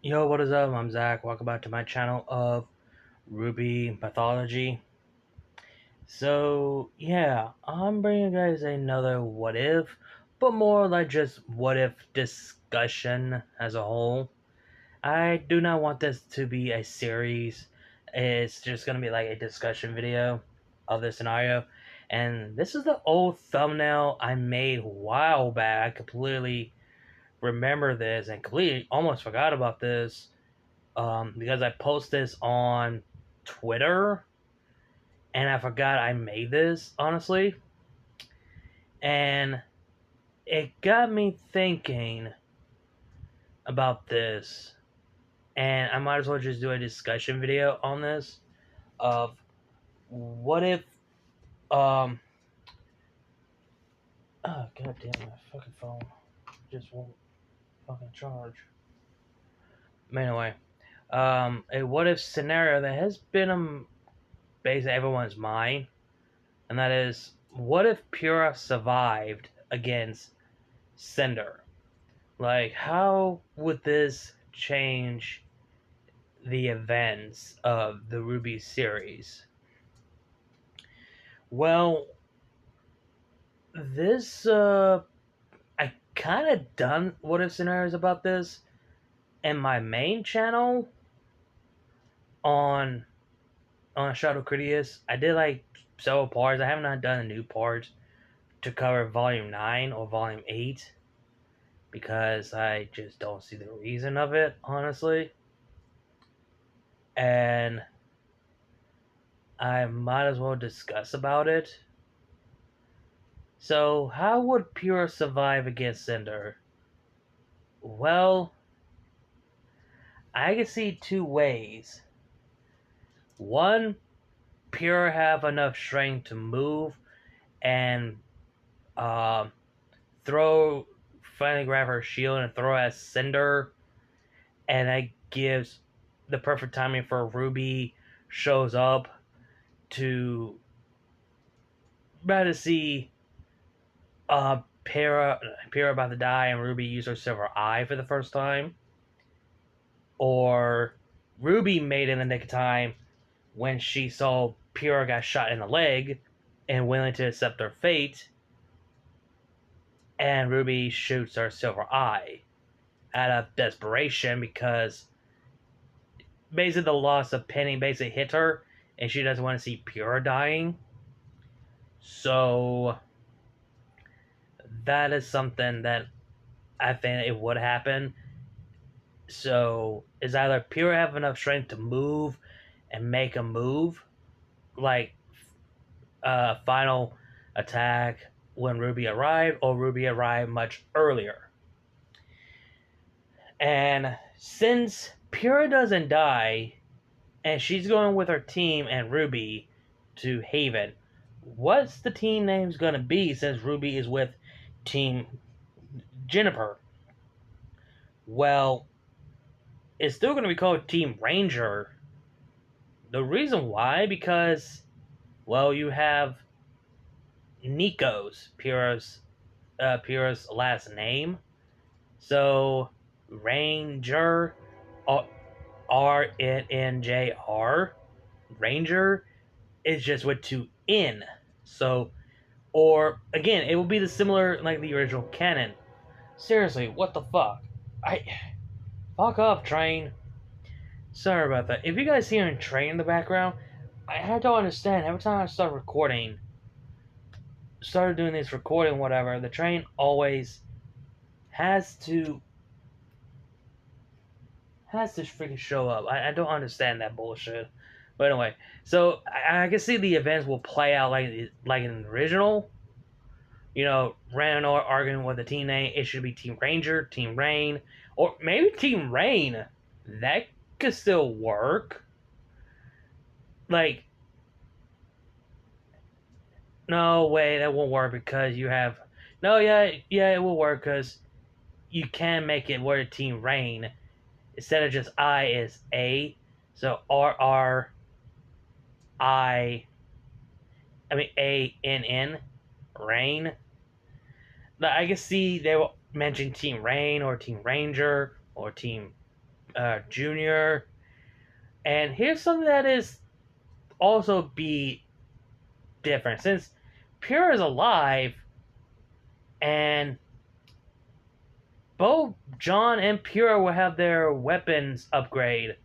Yo, what is up? I'm Zach. Welcome back to my channel of RWBY Mythology. So, yeah, I'm bringing you guys another what if, but more like just what if discussion as a whole. I do not want this to be a series. It's just going to be like a discussion video of the scenario. And this is the old thumbnail I made a while back. I completely remember this and completely almost forgot about this because I post this on Twitter and I forgot I made this, honestly. And it got me thinking about this. And I might as well just do a discussion video on this of what if oh god damn, my fucking phone just won't fucking charge. But anyway, a what if scenario that has been basically everyone's mind, and that is, what if Pyrrha survived against Cinder? Like, how would this change the events of the RWBY series? Well, this, I kind of done what if scenarios about this in my main channel on Shadow Critias. I did like several parts. I have not done a new part to cover Volume 9 or Volume 8 because I just don't see the reason of it, honestly. And I might as well discuss about it. So, how would Pyrrha survive against Cinder? Well, I can see two ways. One, Pyrrha have enough strength to move and uh, finally grab her shield and throw at Cinder, and that gives the perfect timing for RWBY shows up to about to see Pyrrha about to die and RWBY use her silver eye for the first time, or RWBY made in the nick of time when she saw Pyrrha got shot in the leg and willing to accept her fate, and RWBY shoots her silver eye out of desperation because basically the loss of Penny basically hit her and she doesn't want to see Pyrrha dying. So that is something that I think it would happen. So is either Pyrrha have enough strength to move and make a move, like final attack when RWBY arrived, or RWBY arrived much earlier. And since Pyrrha doesn't die, and she's going with her team and RWBY to Haven, what's the team name's gonna be since RWBY is with Team Juniper? Well, it's still gonna be called Team Ranger. The reason why, because, well, you have Nico's Pyrrha's last name, so Ranger, RNNJR, Ranger is just with two N. So, or again, it will be the similar like the original canon. Seriously, what the fuck? Fuck off, Train. Sorry about that. If you guys hear a train in the background, I had to understand every time I started doing this recording, whatever, the train always has to freaking show up. I don't understand that bullshit. But anyway, so I can see the events will play out like in the original. You know, Ranor arguing with the team name. It should be Team Ranger, Team Rain, or maybe Team Rain. That could still work. Like, no way, that won't work because you have. No, yeah, it will work because you can make it where Team Rain instead of just I is A, so ANN, Rain. I can see they will mention Team Rain or Team Ranger or Team Jr. And here's something that is also be different. Since Pyrrha is alive, and both John and Pyrrha will have their weapons upgrade.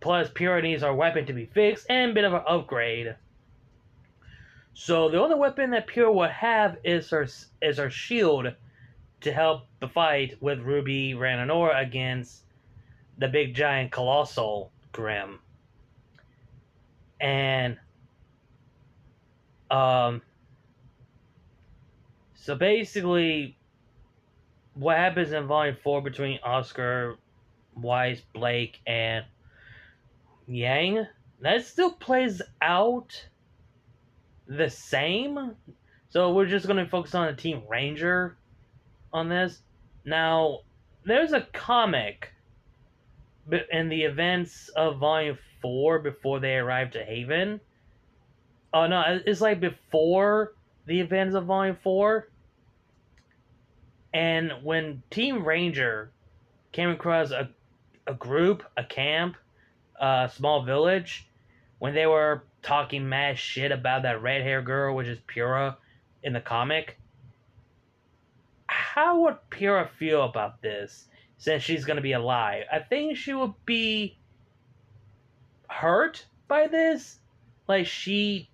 Plus, Pyrrha needs her weapon to be fixed and a bit of an upgrade. So the only weapon that Pyrrha will have is her shield to help the fight with Ruby Rananora against the big giant colossal Grim. And so basically what happens in Volume 4 between Oscar, Weiss, Blake, and Yang, that still plays out the same. So we're just going to focus on the Team Ranger on this. Now, there's a comic in the events of Volume 4 before they arrive to Haven. Oh, no, it's like before the events of Volume 4. And when Team Ranger came across a group, a camp, a small village, when they were talking mad shit about that red hair girl, which is Pyrrha in the comic, how would Pyrrha feel about this since she's going to be alive? I think she would be hurt by this. Like, she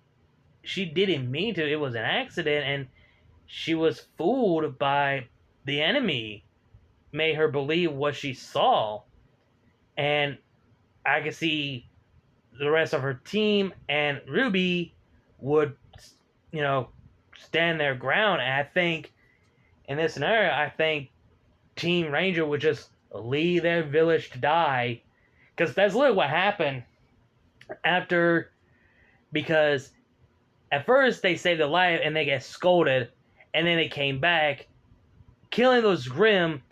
didn't mean to. It was an accident, and she was fooled by the enemy. Made her believe what she saw. And I could see the rest of her team and Ruby would, stand their ground. And I think in this scenario, I think Team Ranger would just leave their village to die. Because that's literally what happened after. Because at first they saved their life and they get scolded. And then they came back, killing those Grimm,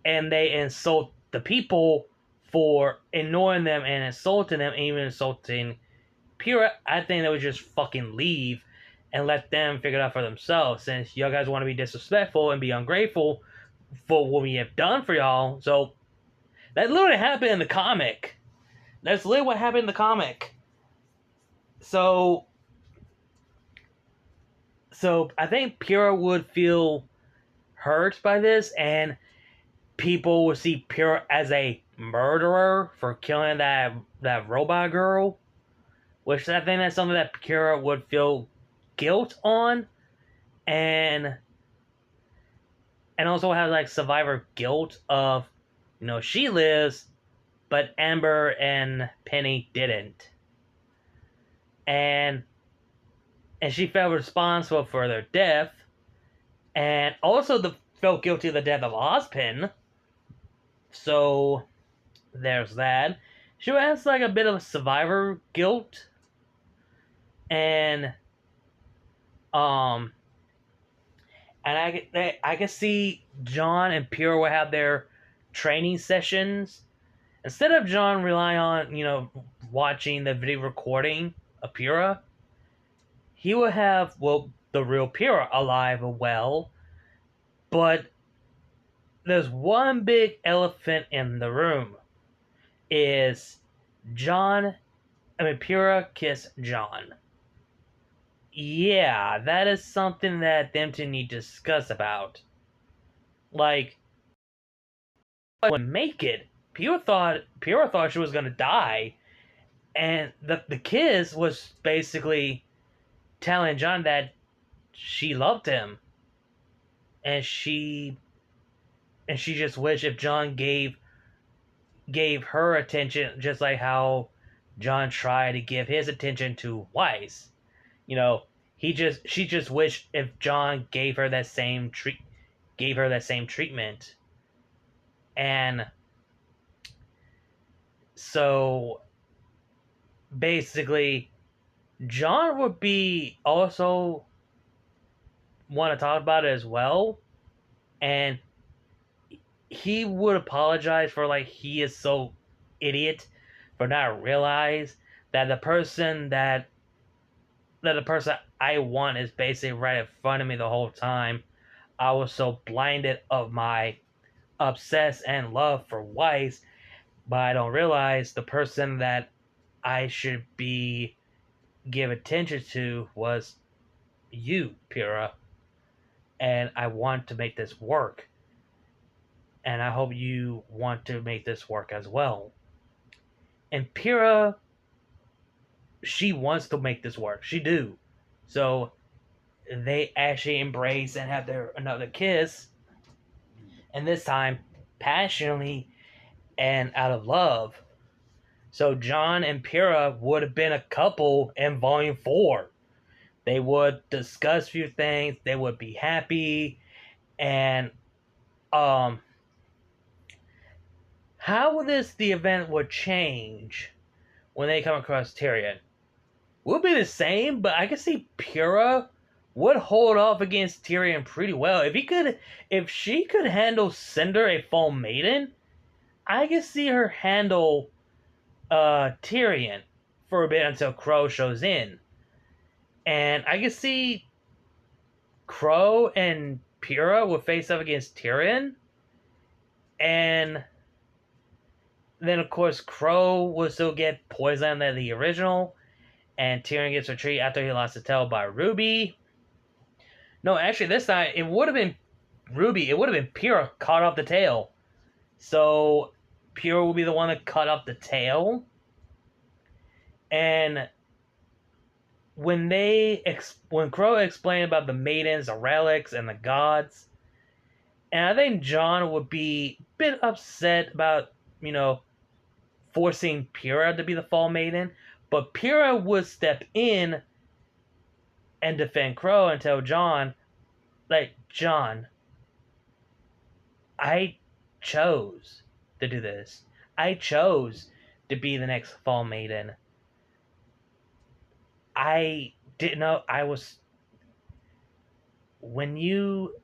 and they insult the people for ignoring them and insulting them, and even insulting Pyrrha. I think they would just fucking leave and let them figure it out for themselves, since y'all guys want to be disrespectful and be ungrateful for what we have done for y'all. So that literally happened in the comic. That's literally what happened in the comic. So I think Pyrrha would feel hurt by this, and people would see Pyrrha as a murderer for killing that robot girl, which I think that's something that Pyrrha would feel guilt on, and also have like survivor guilt of, she lives, but Amber and Penny didn't, and she felt responsible for their death, and also felt guilty of the death of Ozpin. So there's that. She has like a bit of survivor guilt, and I can see John and Pyrrha will have their training sessions. Instead of John relying on watching the video recording of Pyrrha, he will have the real Pyrrha alive and well. But there's one big elephant in the room. Is Pyrrha kiss John. Yeah, that is something that them two need to discuss about. Like, when make it, Pyrrha thought she was gonna die, and the kiss was basically telling John that she loved him, and she just wished if John gave her attention, just like how John tried to give his attention to Weiss. She just wished if John gave her that same treatment. And so basically John would be also want to talk about it as well, and he would apologize for he is so idiot for not realize that the person I want is basically right in front of me the whole time. I was so blinded of my obsess and love for Weiss but I don't realize the person that I should give attention to was you, Pyrrha, and I want to make this work, and I hope you want to make this work as well. And Pyrrha, she wants to make this work. She do. So they actually embrace and have their another kiss, and this time passionately and out of love. So John and Pyrrha would have been a couple in Volume 4. They would discuss a few things. They would be happy, and how the event would change when they come across Tyrion would be the same, but I could see Pyrrha would hold off against Tyrion pretty well. If she could handle Cinder, a full maiden, I could see her handle Tyrion for a bit until Crow shows in. And I could see Crow and Pyrrha would face up against Tyrion. And then, of course, Crow would still get poisoned at the original. And Tyrion gets retreat after he lost his tail by RWBY. No, actually, this time, it would have been RWBY. It would have been Pyrrha caught off the tail. So, Pyrrha will be the one that cut off the tail. And when Crow explained about the maidens, the relics, and the gods, and I think John would be a bit upset about, forcing Pyrrha to be the Fall Maiden, but Pyrrha would step in and defend Crow and tell John, John, I chose to do this. I chose to be the next Fall Maiden. I didn't know I was. When you.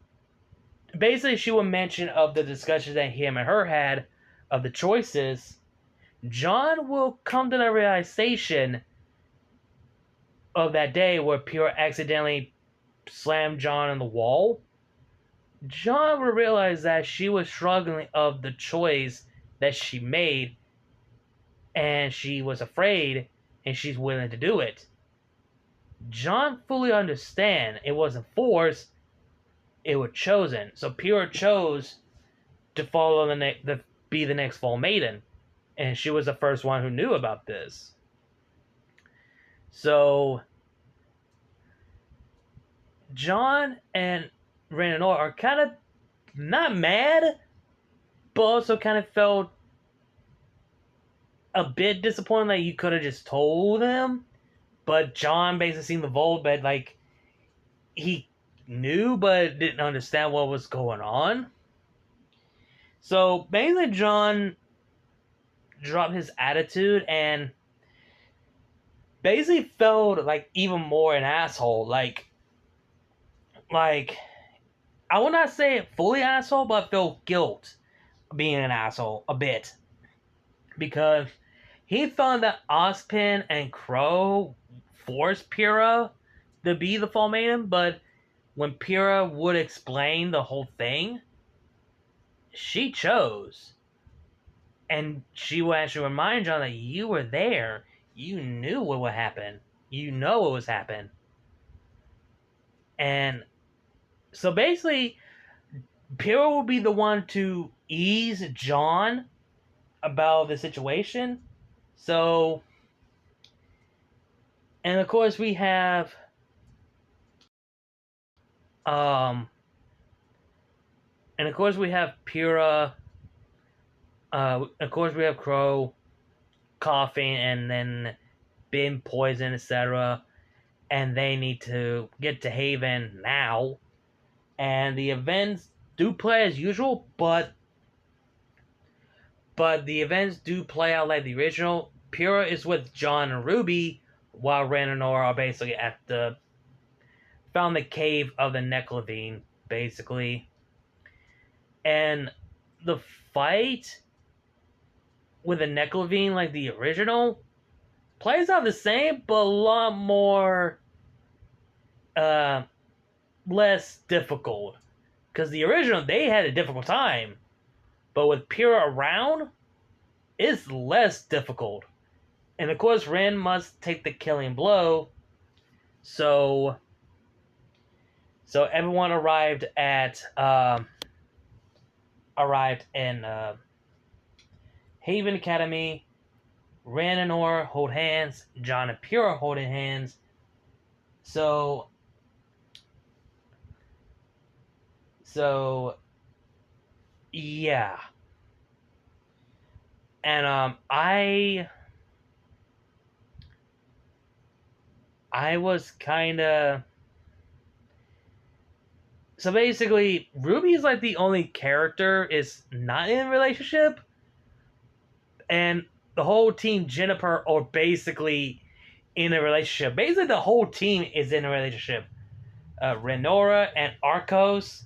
Basically, she would mention of the discussions that him and her had of the choices. John will come to the realization of that day where Pyrrha accidentally slammed John on the wall. John will realize that she was struggling of the choice that she made, and she was afraid, and she's willing to do it. John fully understand it wasn't forced, it was chosen. So Pyrrha chose to follow be the next Fall Maiden, and she was the first one who knew about this. So John and Rhaenys are kind of not mad, but also kind of felt a bit disappointed that you could have just told him. But John basically seemed to vote, but he knew but didn't understand what was going on. So basically John dropped his attitude and basically felt even more an asshole. Like I will not say fully asshole, but I feel guilt being an asshole a bit. Because he found that Ozpin and Crow forced Pyrrha to be the Fall Maiden, but when Pyrrha would explain the whole thing, she chose. And she would actually remind John that you were there. You knew what would happen. You know what was happening. And so basically, Pyrrha will be the one to ease John about the situation. So, and of course we have Pyrrha. Of course we have Crow coughing and then being poisoned, etc. And they need to get to Haven now. And the events do play as usual, but the events do play out like the original. Pyrrha is with John and RWBY, while Rhaenys are basically found the cave of the Neclavine, basically. And the fight with the Neclavine, like the original, plays out the same, but a lot more less difficult. Because the original, they had a difficult time. But with Pyrrha around, is less difficult. And of course, Ren must take the killing blow. So, everyone arrived in Haven Academy. Ren and Nora hold hands. John and Pyrrha holding hands. So, yeah. And I was kind of. So basically, Ruby is like the only character is not in a relationship, and the whole team Juniper are basically in a relationship. Basically, the whole team is in a relationship. Renora and Arcos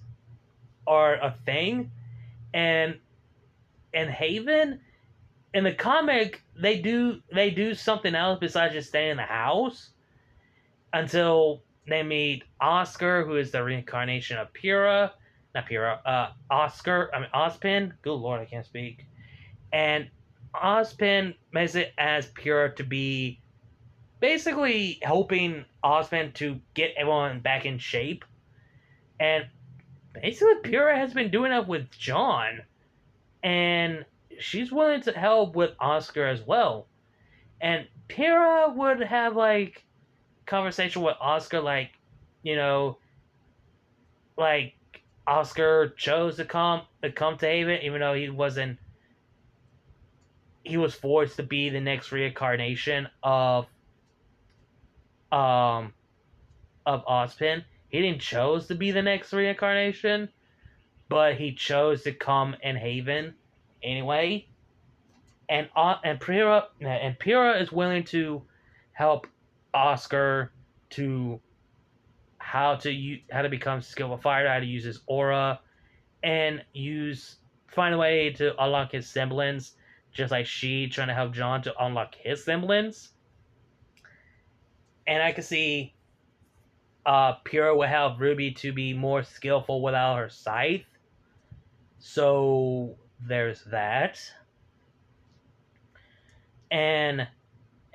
are a thing, and Haven in the comic they do something else besides just staying in the house until they meet Oscar, who is the reincarnation of Pyrrha. Not Pyrrha. Ozpin. Good lord, I can't speak. And Ozpin makes it as Pyrrha to be basically helping Ozpin to get everyone back in shape. And basically, Pyrrha has been doing that with John. And she's willing to help with Oscar as well. And Pyrrha would have, like, conversation with Oscar, like, you know, like Oscar chose to come to Haven, even though he wasn't. He was forced to be the next reincarnation um Ozpin. He didn't chose to be the next reincarnation, but he chose to come in Haven anyway. And Pyrrha is willing to help Oscar to how to become skillful fighter, how to use his aura, and find a way to unlock his semblance, just like she trying to help John to unlock his semblance. And I can see Pyrrha will help Ruby to be more skillful without her scythe. So there's that. And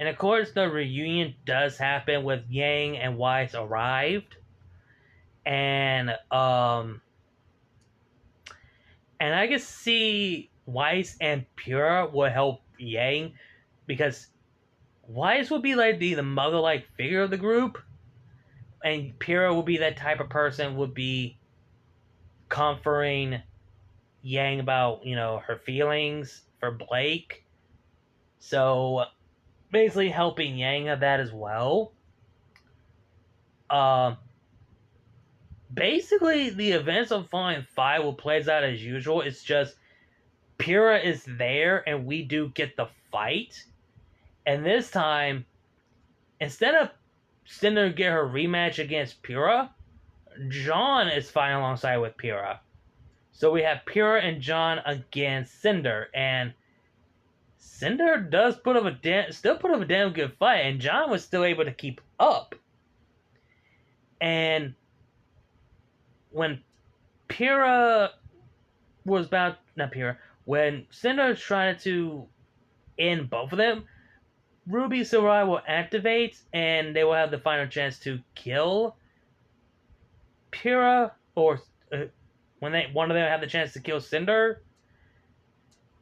of course the reunion does happen with Yang and Wise arrived. And I can see Wise and Pyrrha will help Yang because Wise will be like the mother-like figure of the group, and Pyrrha will be that type of person, would be comforting Yang about, her feelings for Blake. So basically helping Yang of that as well. Basically the events of Volume 5 will play out as usual. It's just Pyrrha is there and we do get the fight. And this time, instead of Cinder get her rematch against Pyrrha, John is fighting alongside with Pyrrha. So we have Pyrrha and John against Cinder, and Cinder does put up a damn good fight, and John was still able to keep up. And when Pyrrha was about when Cinder tried to end both of them, Ruby Sarai will activate, and they will have the final chance to kill Pyrrha, or when one of them have the chance to kill Cinder.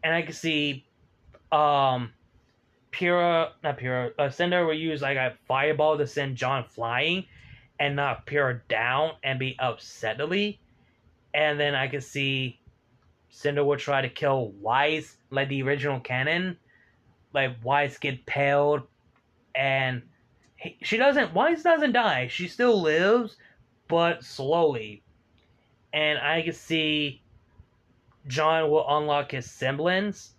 And I can see Cinder will use like a fireball to send John flying and knock Pyrrha down and be upsetly. And then I can see Cinder will try to kill Wise like the original canon. Like Wise get paled, and Wise doesn't die. She still lives, but slowly. And I can see John will unlock his semblance,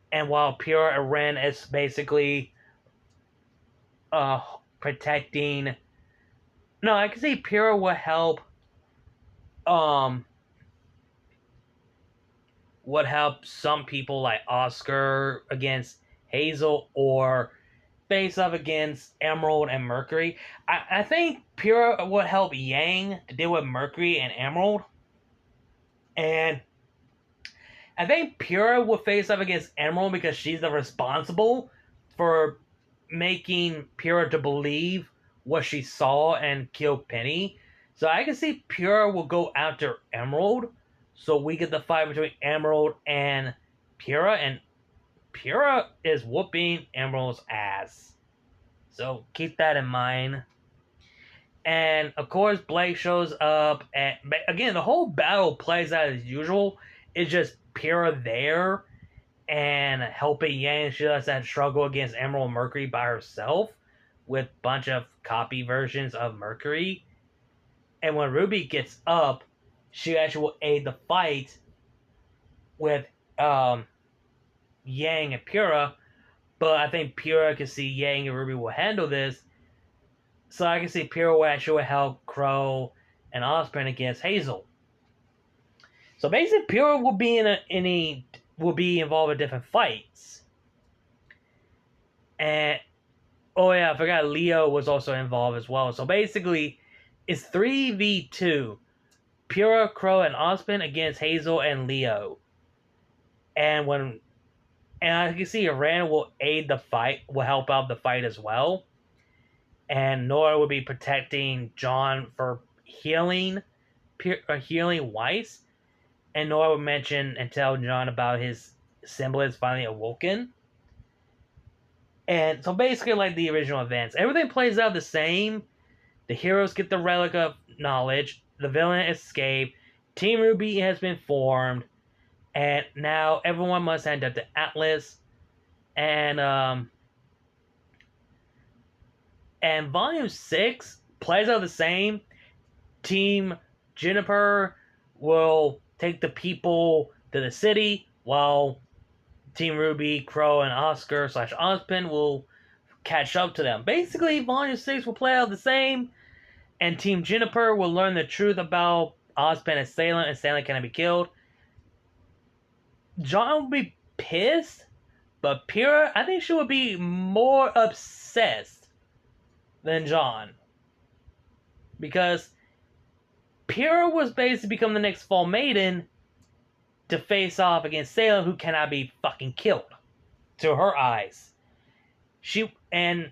and while Pyrrha and Ren is basically protecting. No, I can see Pyrrha will help. Would help some people like Oscar against Hazel, or face off against Emerald and Mercury. I think Pyrrha would help Yang to deal with Mercury and Emerald. And I think Pyrrha will face up against Emerald because she's the responsible for making Pyrrha to believe what she saw and kill Penny. So I can see Pyrrha will go after Emerald. So we get the fight between Emerald and Pyrrha, and Pyrrha is whooping Emerald's ass. So keep that in mind. And of course, Blake shows up, and again, the whole battle plays out as usual. It's just Pyrrha there and helping Yang. She does that struggle against Emerald Mercury by herself with a bunch of copy versions of Mercury. And when Ruby gets up, she actually will aid the fight with Yang and Pyrrha. But I think Pyrrha can see Yang and Ruby will handle this. So I can see Pyrrha will actually help Crow and Osprey against Hazel. So basically, Pyrrha will be will be involved in different fights. And oh yeah, I forgot Leo was also involved as well. So basically, it's 3v2. Pyrrha, Crow, and Osprey against Hazel and Leo. And I can see Rand will aid the fight, will help out the fight as well. And Nora will be protecting John for healing Weiss. And Nora will mention and tell John about his semblance finally awoken. And so basically like the original events. Everything plays out the same. The heroes get the relic of knowledge. The villain escaped. Team RWBY has been formed. And now everyone must end up to Atlas. And Volume 6 plays out the same. Team Juniper will take the people to the city, while Team RWBY, Crow, and Oscar / Ospen will catch up to them. Basically, Volume 6 will play out the same, and Team Juniper will learn the truth about Ospen and Salem cannot be killed. John will be pissed, but Pyrrha, I think she will be more obsessed than John. Because Pyrrha was basically become the next Fall Maiden to face off against Salem, who cannot be fucking killed to her eyes. And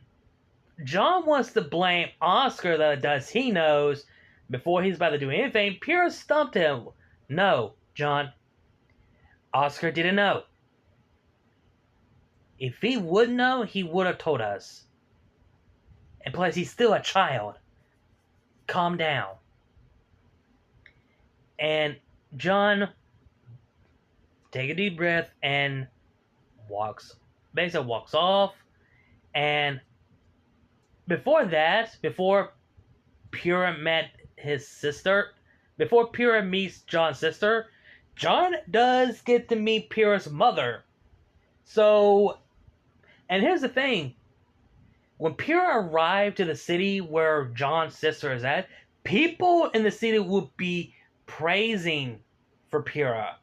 John wants to blame Oscar that does he knows before he's about to do anything. Pyrrha stumped him. No, John. Oscar didn't know. If he would know, he would have told us. And plus, he's still a child. Calm down. And John takes a deep breath and walks off. And before Pyrrha met his sister, before Pyrrha meets John's sister, John does get to meet Pyrrha's mother. So, and here's the thing. When Pyrrha arrived to the city where John's sister is at, people in the city would be praising for Pyrrha.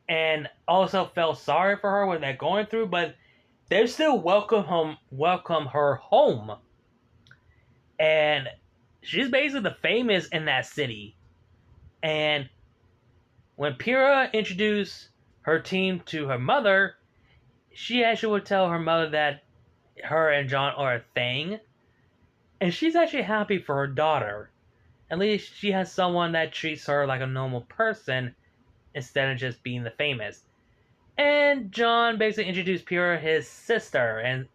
And also felt sorry for her what they're going through, but they still welcome her home. And she's basically the famous in that city. And when Pyrrha introduced her team to her mother, she actually would tell her mother that her and John are a thing. And she's actually happy for her daughter. At least she has someone that treats her like a normal person instead of just being the famous. And John basically introduced Pyrrha his sister, and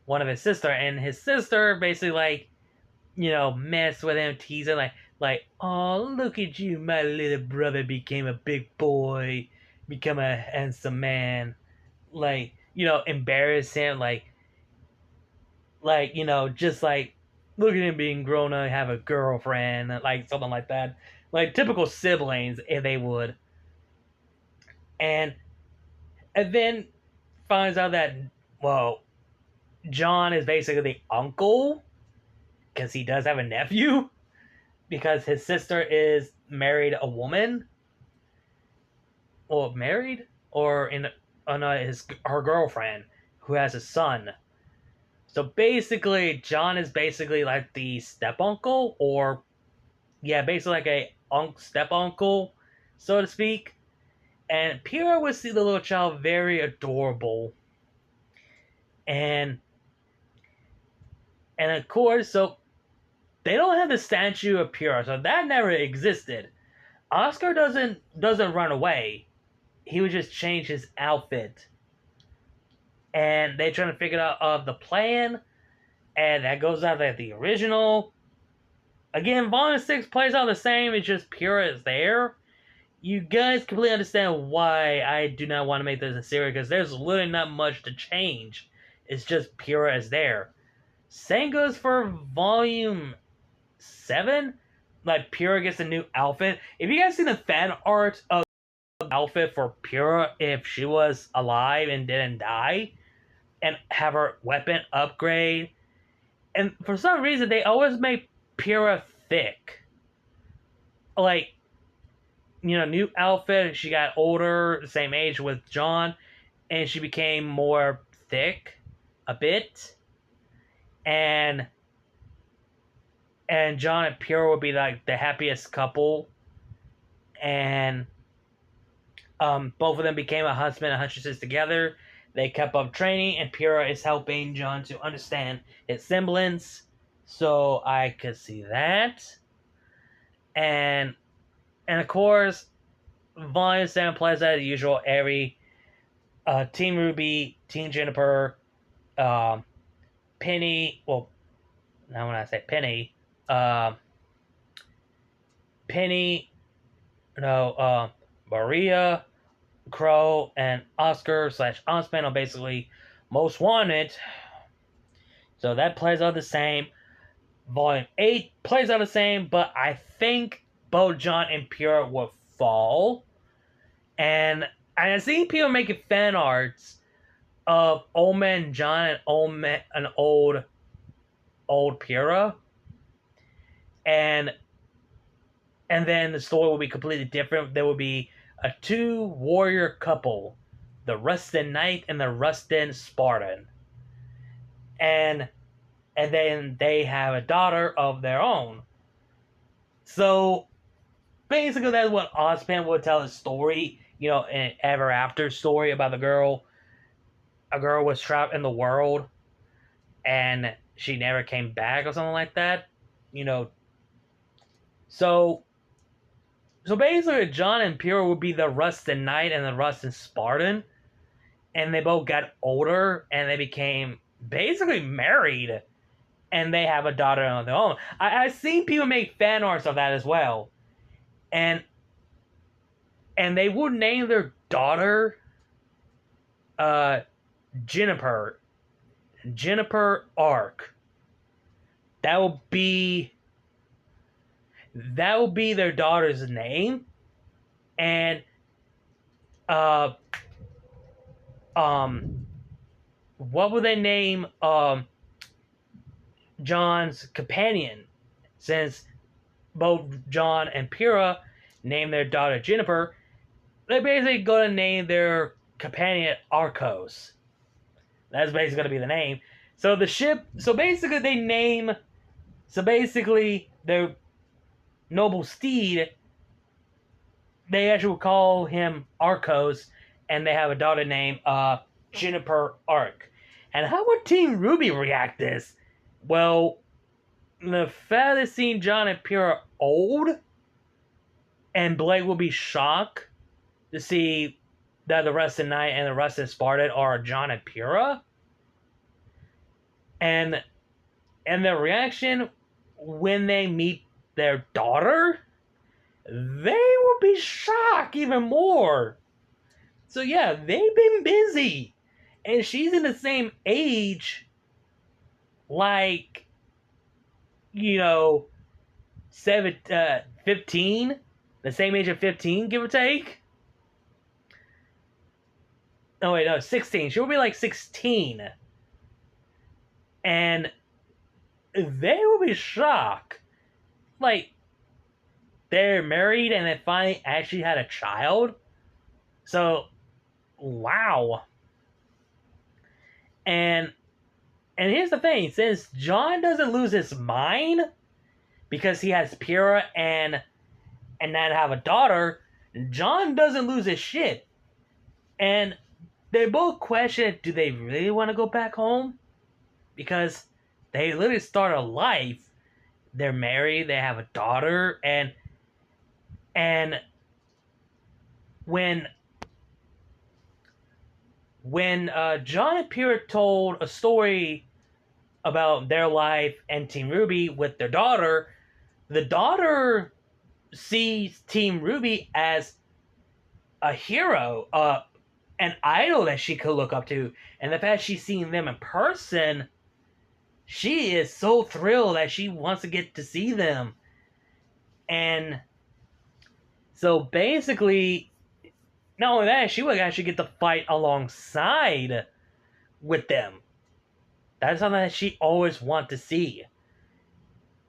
one of his sister, and his sister basically messed with him, teased him like, oh, look at you, my little brother became a big boy, become a handsome man, embarrass him, just look at him being grown up, have a girlfriend, something like that, typical siblings if they would. And then finds out that, John is basically the uncle, because he does have a nephew, because his sister is married a woman, or her girlfriend, who has a son. So basically, John is basically like the step-uncle, or, basically like a step-uncle, so to speak. And Pyrrha would see the little child very adorable. And of course, so they don't have the statue of Pyrrha, so that never existed. Oscar doesn't run away. He would just change his outfit. And they trying to figure out the plan, and that goes out at the original. Again, Volume 6 plays out the same, it's just Pyrrha is there. You guys completely understand why I do not want to make this a series, because there's literally not much to change. It's just Pyrrha is there. Same goes for Volume 7. Like, Pyrrha gets a new outfit. If you guys seen the fan art of the outfit for Pyrrha if she was alive and didn't die, and have her weapon upgrade, and for some reason they always make Pyrrha thick. Like, new outfit, she got older, the same age with John, and she became more thick a bit. And John and Pyrrha would be like the happiest couple. And both of them became a husband and huntress together. They kept up training, and Pyrrha is helping John to understand his semblance. So I could see that. And of course, Volume 7 plays as usual. Every Team RWBY, Team Juniper, Penny. Well, now when I say Penny, Maria, Crow, and Oscar / Osman are basically most wanted. So that plays out the same. Volume 8 plays out the same, but I think both John and Pyrrha will fall. And I've seen people making fan arts of old man John and old Pyrrha. And then the story will be completely different. There will be a 2 warrior couple, the Rusted Knight and the Rusted Spartan. And then they have a daughter of their own. So basically that's what Ozpan would tell a story, an ever after story about the girl. A girl was trapped in the world and she never came back or something like that. So basically John and Pyrrha would be the Rusted Knight and the Rusted Spartan. And they both got older and they became basically married. And they have a daughter of their own. I've seen people make fan arts of that as well. And they would name their daughter Juniper Arc. That will be their daughter's name. And what would they name John's companion, since both John and Pyrrha named their daughter Juniper? They're basically going to name their companion Arcos. That's basically going to be the name. So the ship, basically their noble steed, they actually will call him Arcos, and they have a daughter named Juniper Arc. And how would Team RWBY react this? Well, the fact that seeing John and Pyrrha old, and Blake will be shocked to see that the Rusted Knight and the Rusted Spartan are John and Pyrrha. And their reaction when they meet their daughter, they will be shocked even more. So yeah, they've been busy. And she's in the same age, like, 15, the same age of 15, give or take. Oh wait, no, 16. She'll be like 16. And they will be shocked. Like, they're married and they finally actually had a child. So, wow. And here's the thing, since John doesn't lose his mind because he has Pyrrha and then have a daughter, John doesn't lose his shit. And they both question, do they really want to go back home? Because they literally start a life. They're married, they have a daughter, and when John and Pyrrha told a story about their life and Team RWBY with their daughter, the daughter sees Team RWBY as a hero, an idol that she could look up to. And the fact she's seeing them in person, she is so thrilled that she wants to get to see them. And so basically, not only that, she would actually get to fight alongside with them. That's something that she always wanted to see.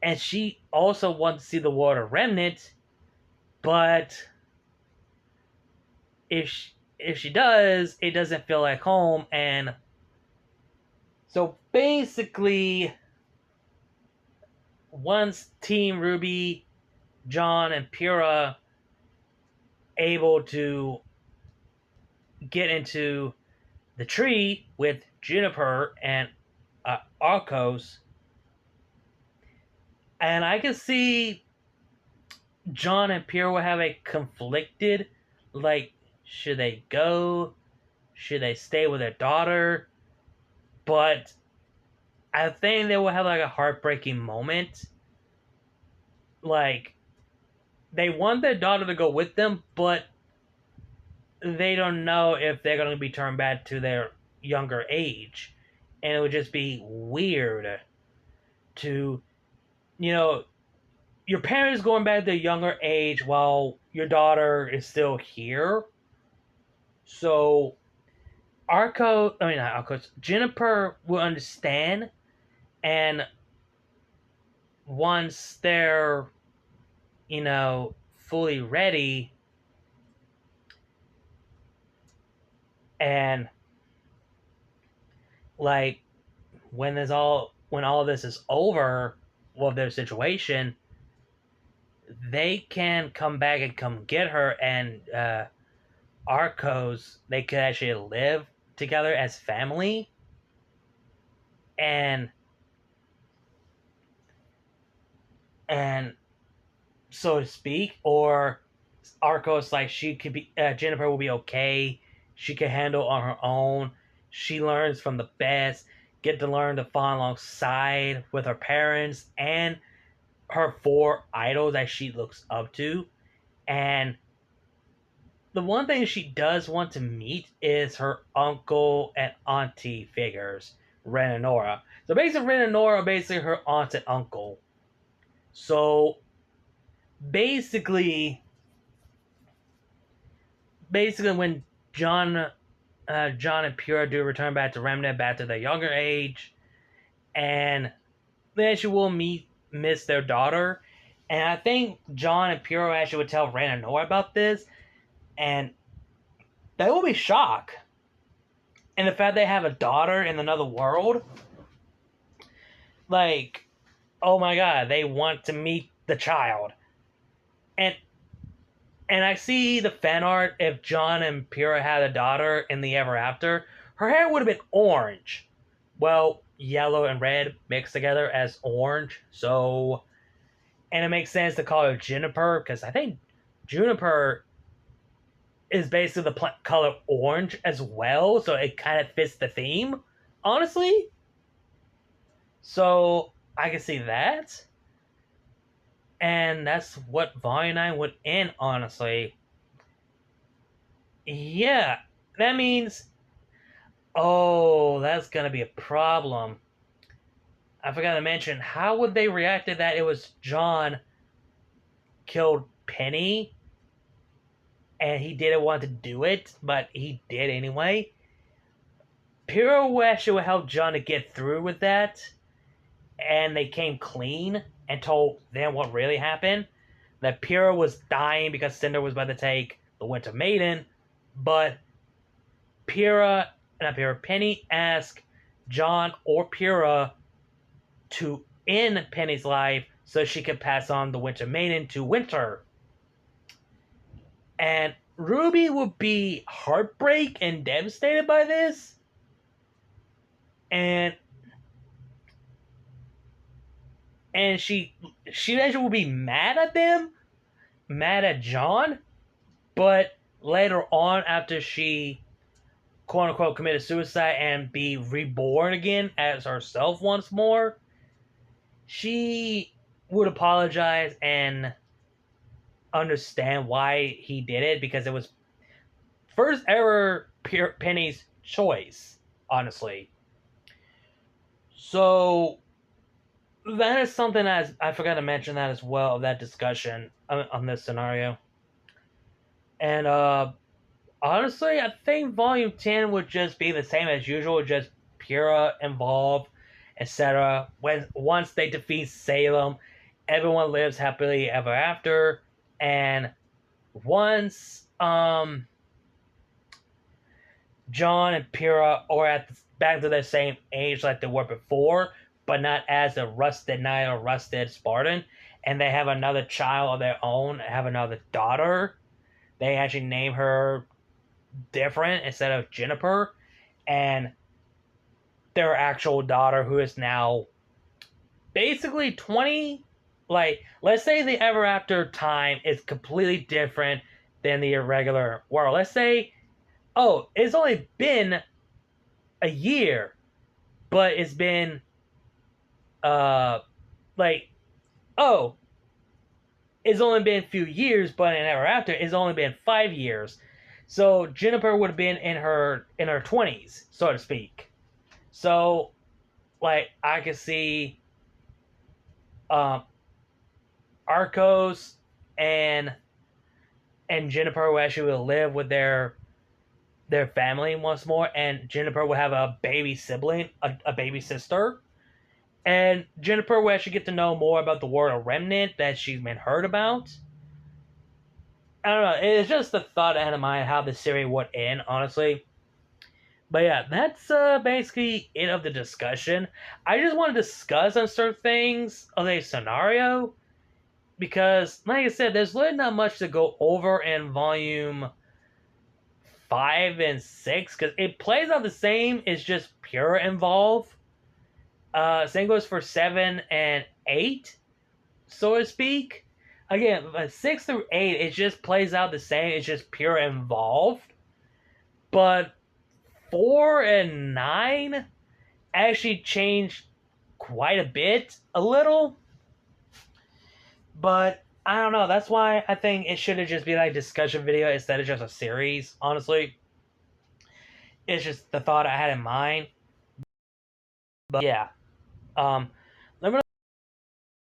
And she also wants to see the Water Remnant, but if she does, it doesn't feel like home. And so basically, once Team RWBY, John, and Pyrrha able to get into the tree with Juniper and Arcos, and I can see John and Pyrrha will have a conflicted, like, should they go? Should they stay with their daughter? But I think they will have like a heartbreaking moment. Like, they want their daughter to go with them, but they don't know if they're going to be turned back to their younger age. And it would just be weird to, your parents going back to their younger age while your daughter is still here. So, Juniper will understand, and once they're, fully ready, and like when all of this is over with their situation, they can come back and come get her, and Arcos, they could actually live together as family, and so to speak, or Arcos, like, she could be, Jennifer will be okay, she can handle on her own, she learns from the best, get to learn to fall alongside with her parents and her 4 idols that she looks up to. And the one thing she does want to meet is her uncle and auntie figures, Ren and Nora. So basically, Ren and Nora are basically her aunt and uncle. So basically when John and Pyrrha do return back to Remnant, back to their younger age, and they actually will miss their daughter. And I think John and Pyrrha actually would tell Ren and Nora about this, and they will be shocked. And the fact they have a daughter in another world, like, oh my god, they want to meet the child. And I see the fan art, if John and Pyrrha had a daughter in the Ever After, her hair would have been orange. Well, yellow and red mixed together as orange, so... And it makes sense to call her Juniper, because I think Juniper is basically the color orange as well, so it kind of fits the theme, honestly. So, I can see that. And that's what Volume 9 would end, honestly. Yeah, that means... Oh, that's gonna be a problem. I forgot to mention, how would they react to that it was John killed Penny, and he didn't want to do it, but he did anyway? Pyrrha actually would help John to get through with that, and they came clean and told them what really happened. That Pyrrha was dying because Cinder was about to take the Winter Maiden, but Penny asked John or Pyrrha to end Penny's life so she could pass on the Winter Maiden to Winter. And Ruby would be heartbreak and devastated by this. And she actually would be mad at them, mad at John, but later on after she quote unquote committed suicide and be reborn again as herself once more, she would apologize and understand why he did it because it was first ever Penny's choice, honestly. So that is something that I forgot to mention that as well, that discussion on this scenario. And honestly, I think Volume 10 would just be the same as usual, just Pyrrha involved, etc. When once they defeat Salem, everyone lives happily ever after, and once John and Pyrrha are back to their same age like they were before, but not as a rusted knight or rusted Spartan, and they have another child of their own, have another daughter. They actually name her different instead of Juniper, and their actual daughter, who is now basically 20. Like, let's say the Ever After time is completely different than the irregular world. Let's say, oh, it's only been a year, but it's been, like, oh, it's only been a few years, but in Ever After, it's only been 5 years. So Juniper would have been in her 20s, so to speak. So, like, I could see Arcos and Juniper will actually live with their family once more, and Juniper will have a baby sibling, a baby sister, and Juniper will actually get to know more about the world of Remnant that she's been heard about. I don't know. It's just the thought out of mind how the series would end, honestly. But yeah, that's basically it of the discussion. I just want to discuss on certain things of a scenario because, like I said, there's really not much to go over in volume 5 and 6 because it plays out the same. It's just Pyrrha involved. Same goes for 7 and 8, so to speak. Again, 6 through 8, it just plays out the same. It's just Pyrrha involved. But 4 and 9 actually changed quite a bit, a little. But I don't know. That's why I think it should have just been like a discussion video instead of just a series. Honestly, it's just the thought I had in mind. But yeah, let me know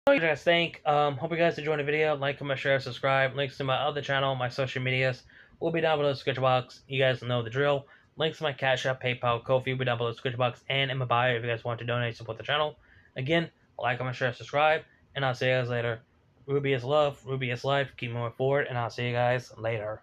what you guys think. Hope you guys enjoyed the video. Like, comment, share, subscribe. Links to my other channel, my social medias will be down below the description box. You guys know the drill. Links to my Cash App, PayPal, Ko-fi will be down below the description box and in my bio if you guys want to donate, support the channel. Again, like, comment, share, subscribe, and I'll see you guys later. RWBY is love, RWBY is life. Keep moving forward, and I'll see you guys later.